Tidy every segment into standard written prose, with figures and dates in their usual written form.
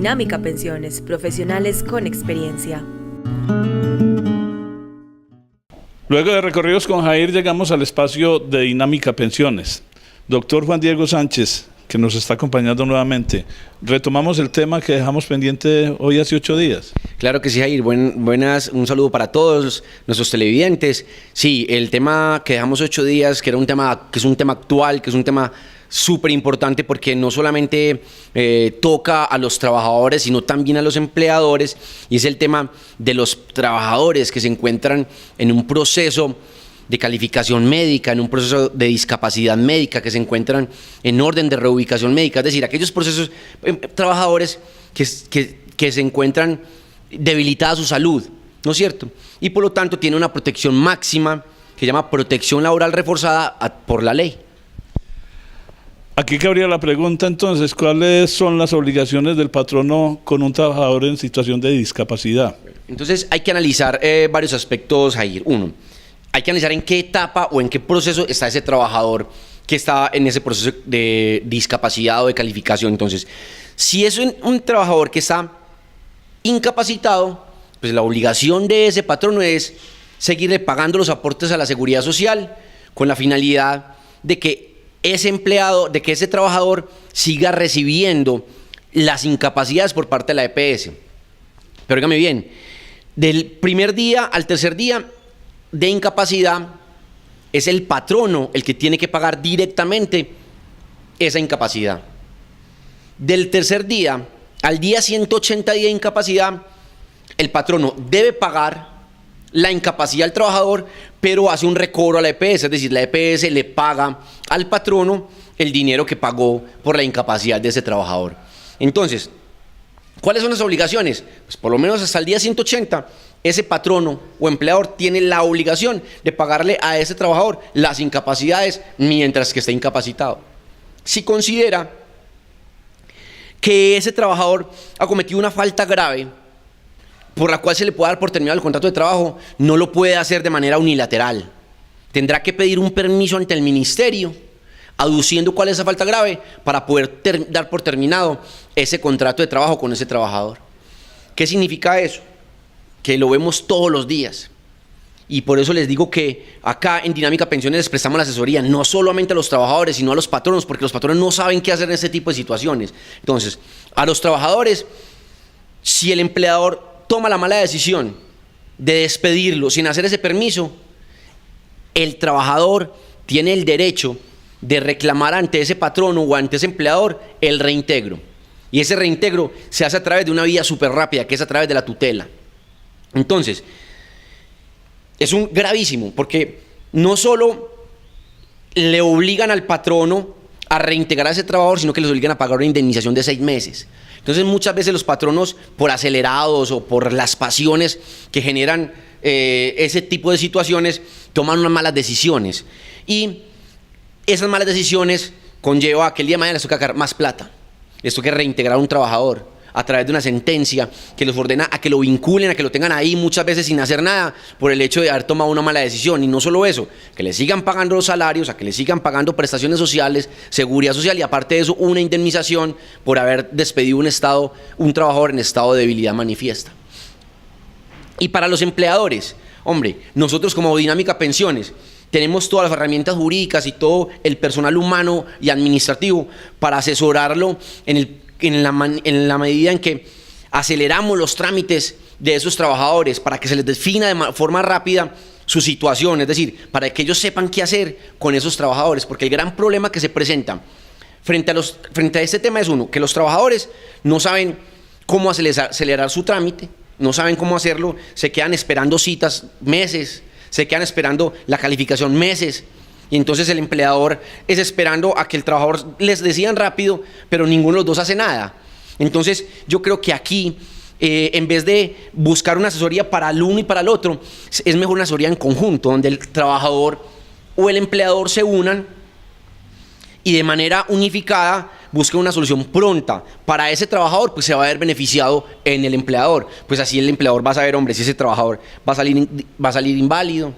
Dinámica Pensiones, profesionales con experiencia. Luego de recorridos con Jair llegamos al espacio de Dinámica Pensiones. Doctor Juan Diego Sánchez, que nos está acompañando nuevamente. Retomamos el tema que dejamos pendiente hoy hace 8 días. Claro que sí, Jair. Buenas, un saludo para todos nuestros televidentes. Sí, el tema que dejamos 8 días, que era un tema, que es un tema actual, que es un tema súper importante porque no solamente toca a los trabajadores, sino también a los empleadores, y es el tema de los trabajadores que se encuentran en un proceso de calificación médica, en un proceso de discapacidad médica, que se encuentran en orden de reubicación médica, es decir, aquellos procesos, trabajadores que se encuentran debilitada su salud, ¿no es cierto? Y por lo tanto tiene una protección máxima que se llama protección laboral reforzada por la ley. Aquí cabría la pregunta entonces, ¿cuáles son las obligaciones del patrono con un trabajador en situación de discapacidad? Entonces hay que analizar varios aspectos, Jair. Uno, hay que analizar en qué etapa o en qué proceso está ese trabajador que está en ese proceso de discapacidad o de calificación. Entonces, si es un trabajador que está incapacitado, pues la obligación de ese patrono es seguirle pagando los aportes a la seguridad social con la finalidad de que ese empleado, de que ese trabajador siga recibiendo las incapacidades por parte de la EPS. Pero óigame bien, del primer día al tercer día de incapacidad es el patrono el que tiene que pagar directamente esa incapacidad. Del tercer día al día 180 días de incapacidad, el patrono debe pagar la incapacidad del trabajador, pero hace un recobro a la EPS, es decir, la EPS le paga al patrono el dinero que pagó por la incapacidad de ese trabajador. Entonces, ¿cuáles son las obligaciones? Pues por lo menos hasta el día 180, ese patrono o empleador tiene la obligación de pagarle a ese trabajador las incapacidades mientras que esté incapacitado. Si considera que ese trabajador ha cometido una falta grave por la cual se le puede dar por terminado el contrato de trabajo, no lo puede hacer de manera unilateral. Tendrá que pedir un permiso ante el ministerio, aduciendo cuál es esa falta grave, para poder dar por terminado ese contrato de trabajo con ese trabajador. ¿Qué significa eso? Que lo vemos todos los días. Y por eso les digo que acá en Dinámica Pensiones les prestamos la asesoría, no solamente a los trabajadores, sino a los patronos, porque los patronos no saben qué hacer en este tipo de situaciones. Entonces, a los trabajadores, si el empleador toma la mala decisión de despedirlo sin hacer ese permiso, el trabajador tiene el derecho de reclamar ante ese patrono o ante ese empleador el reintegro. Y ese reintegro se hace a través de una vía súper rápida, que es a través de la tutela. Entonces, es un gravísimo, porque no solo le obligan al patrono a reintegrar a ese trabajador, sino que les obligan a pagar una indemnización de 6 meses. Entonces, muchas veces los patronos, por acelerados o por las pasiones que generan ese tipo de situaciones, toman unas malas decisiones. Y esas malas decisiones conllevan a que el día de mañana les toca sacar más plata. Les toca reintegrar a un trabajador a través de una sentencia que los ordena a que lo vinculen, a que lo tengan ahí muchas veces sin hacer nada por el hecho de haber tomado una mala decisión. Y no solo eso, que le sigan pagando los salarios, a que le sigan pagando prestaciones sociales, seguridad social y aparte de eso una indemnización por haber despedido un trabajador en estado de debilidad manifiesta. Y para los empleadores, hombre, nosotros como Dinámica Pensiones tenemos todas las herramientas jurídicas y todo el personal humano y administrativo para asesorarlo en la medida en que aceleramos los trámites de esos trabajadores para que se les defina de forma rápida su situación, es decir, para que ellos sepan qué hacer con esos trabajadores, porque el gran problema que se presenta frente a este tema es uno, que los trabajadores no saben cómo acelerar su trámite, no saben cómo hacerlo, se quedan esperando citas meses, se quedan esperando la calificación meses, y entonces el empleador es esperando a que el trabajador les decidan rápido, pero ninguno de los dos hace nada. Entonces yo creo que aquí, en vez de buscar una asesoría para el uno y para el otro, es mejor una asesoría en conjunto, donde el trabajador o el empleador se unan y de manera unificada busquen una solución pronta. Para ese trabajador, pues se va a ver beneficiado en el empleador. Pues así el empleador va a saber, hombre, si ese trabajador va a salir inválido,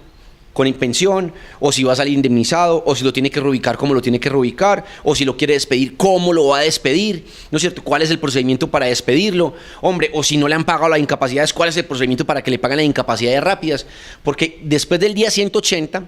con pensión, o si va a salir indemnizado, o si lo tiene que reubicar, cómo lo tiene que reubicar, o si lo quiere despedir, cómo lo va a despedir, ¿no es cierto? ¿Cuál es el procedimiento para despedirlo? Hombre, o si no le han pagado las incapacidades, ¿cuál es el procedimiento para que le paguen las incapacidades rápidas? Porque después del día 180,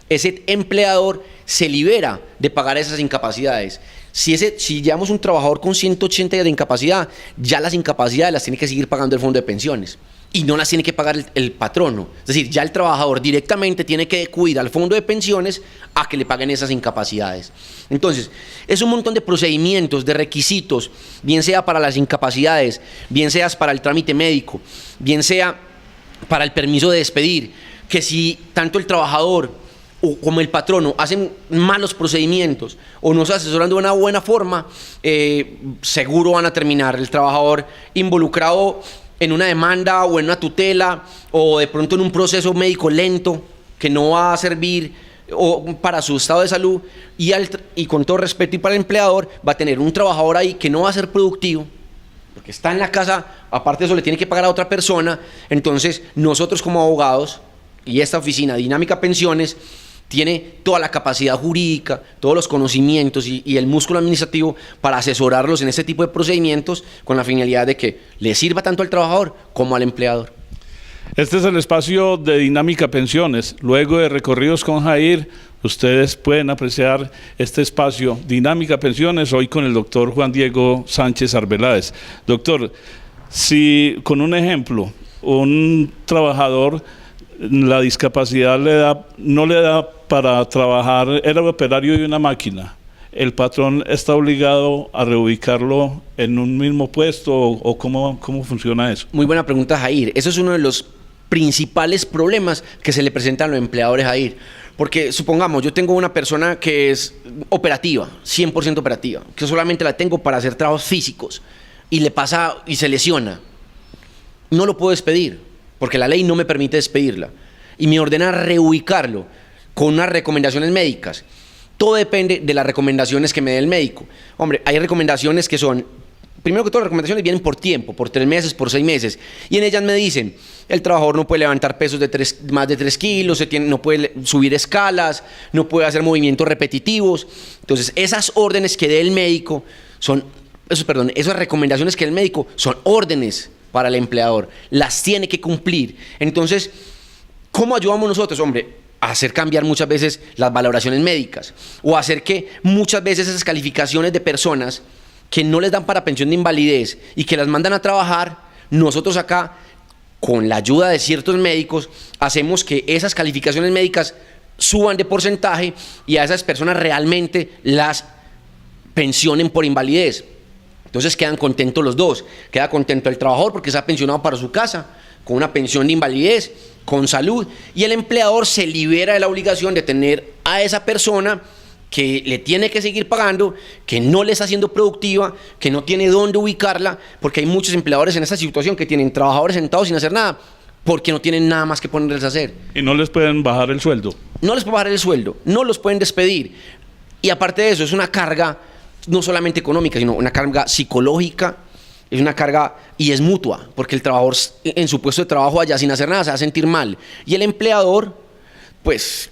ese empleador se libera de pagar esas incapacidades. Si llevamos un trabajador con 180 días de incapacidad, ya las incapacidades las tiene que seguir pagando el fondo de pensiones y no las tiene que pagar el patrono. Es decir, ya el trabajador directamente tiene que acudir al fondo de pensiones a que le paguen esas incapacidades. Entonces, es un montón de procedimientos, de requisitos, bien sea para las incapacidades, bien sea para el trámite médico, bien sea para el permiso de despedir, que si tanto el trabajador o como el patrono hacen malos procedimientos o no se asesoran de una buena forma, seguro van a terminar el trabajador involucrado en una demanda o en una tutela o de pronto en un proceso médico lento que no va a servir para su estado de salud y con todo respeto y para el empleador va a tener un trabajador ahí que no va a ser productivo porque está en la casa, aparte de eso le tiene que pagar a otra persona. Entonces nosotros como abogados y esta oficina Dinámica Pensiones tiene toda la capacidad jurídica, todos los conocimientos y el músculo administrativo para asesorarlos en este tipo de procedimientos con la finalidad de que le sirva tanto al trabajador como al empleador. Este es el espacio de Dinámica Pensiones. Luego de recorridos con Jair, ustedes pueden apreciar este espacio Dinámica Pensiones hoy con el doctor Juan Diego Sánchez Arbeláez. Doctor, si con un ejemplo, un trabajador la discapacidad no le da para trabajar, era operario de una máquina, ¿el patrón está obligado a reubicarlo en un mismo puesto o cómo funciona eso? Muy buena pregunta, Jair. Eso es uno de los principales problemas que se le presentan a los empleadores, Jair. Porque supongamos, yo tengo una persona que es operativa, 100% operativa, que solamente la tengo para hacer trabajos físicos y le pasa y se lesiona. No lo puedo despedir, porque la ley no me permite despedirla y me ordena reubicarlo con unas recomendaciones médicas. Todo depende de las recomendaciones que me dé el médico. Hombre, hay recomendaciones que son, primero que todo las recomendaciones vienen por tiempo, por 3 meses, por 6 meses, y en ellas me dicen, el trabajador no puede levantar pesos de más de 3 kilos, no puede subir escalas, no puede hacer movimientos repetitivos. Entonces, esas órdenes que dé el médico esas recomendaciones que dé el médico son órdenes para el empleador, las tiene que cumplir. Entonces, ¿cómo ayudamos nosotros? Hombre, a hacer cambiar muchas veces las valoraciones médicas o hacer que muchas veces esas calificaciones de personas que no les dan para pensión de invalidez y que las mandan a trabajar, nosotros acá, con la ayuda de ciertos médicos, hacemos que esas calificaciones médicas suban de porcentaje y a esas personas realmente las pensionen por invalidez. Entonces quedan contentos los dos, queda contento el trabajador porque se ha pensionado para su casa, con una pensión de invalidez, con salud, y el empleador se libera de la obligación de tener a esa persona que le tiene que seguir pagando, que no le está haciendo productiva, que no tiene dónde ubicarla, porque hay muchos empleadores en esta situación que tienen trabajadores sentados sin hacer nada, porque no tienen nada más que ponerles a hacer. ¿Y no les pueden bajar el sueldo? No les pueden bajar el sueldo, no los pueden despedir, y aparte de eso es una carga no solamente económica, sino una carga psicológica, es una carga y es mutua, porque el trabajador en su puesto de trabajo allá sin hacer nada se va a sentir mal. Y el empleador, pues,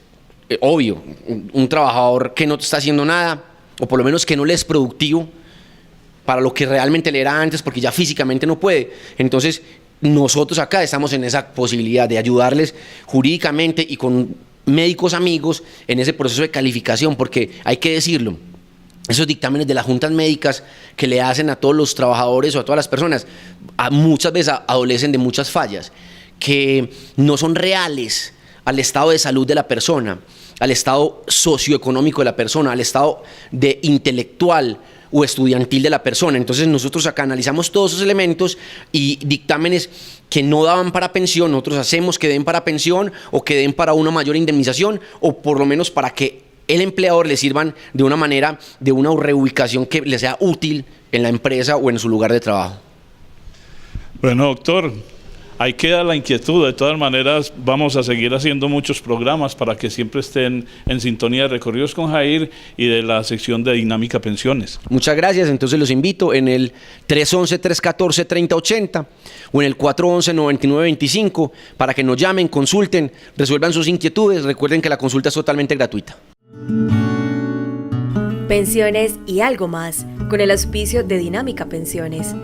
obvio, un trabajador que no está haciendo nada, o por lo menos que no le es productivo para lo que realmente le era antes, porque ya físicamente no puede. Entonces, nosotros acá estamos en esa posibilidad de ayudarles jurídicamente y con médicos amigos en ese proceso de calificación, porque hay que decirlo, esos dictámenes de las juntas médicas que le hacen a todos los trabajadores o a todas las personas, muchas veces adolecen de muchas fallas que no son reales al estado de salud de la persona, al estado socioeconómico de la persona, al estado de intelectual o estudiantil de la persona. Entonces nosotros acá analizamos todos esos elementos y dictámenes que no daban para pensión, nosotros hacemos que den para pensión o que den para una mayor indemnización o por lo menos para que el empleador le sirvan de una manera, de una reubicación que le sea útil en la empresa o en su lugar de trabajo. Bueno, doctor, ahí queda la inquietud. De todas maneras, vamos a seguir haciendo muchos programas para que siempre estén en sintonía de Recorridos con Jair y de la sección de Dinámica Pensiones. Muchas gracias, entonces los invito en el 311-314-3080 o en el 411-9925 para que nos llamen, consulten, resuelvan sus inquietudes. Recuerden que la consulta es totalmente gratuita. Pensiones y algo más, con el auspicio de Dinámica Pensiones.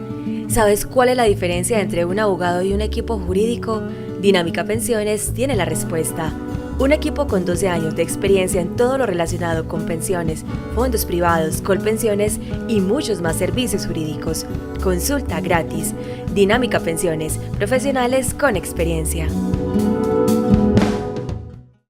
¿Sabes cuál es la diferencia entre un abogado y un equipo jurídico? Dinámica Pensiones tiene la respuesta. Un equipo con 12 años de experiencia en todo lo relacionado con pensiones, fondos privados, colpensiones y muchos más servicios jurídicos. Consulta gratis. Dinámica Pensiones, profesionales con experiencia.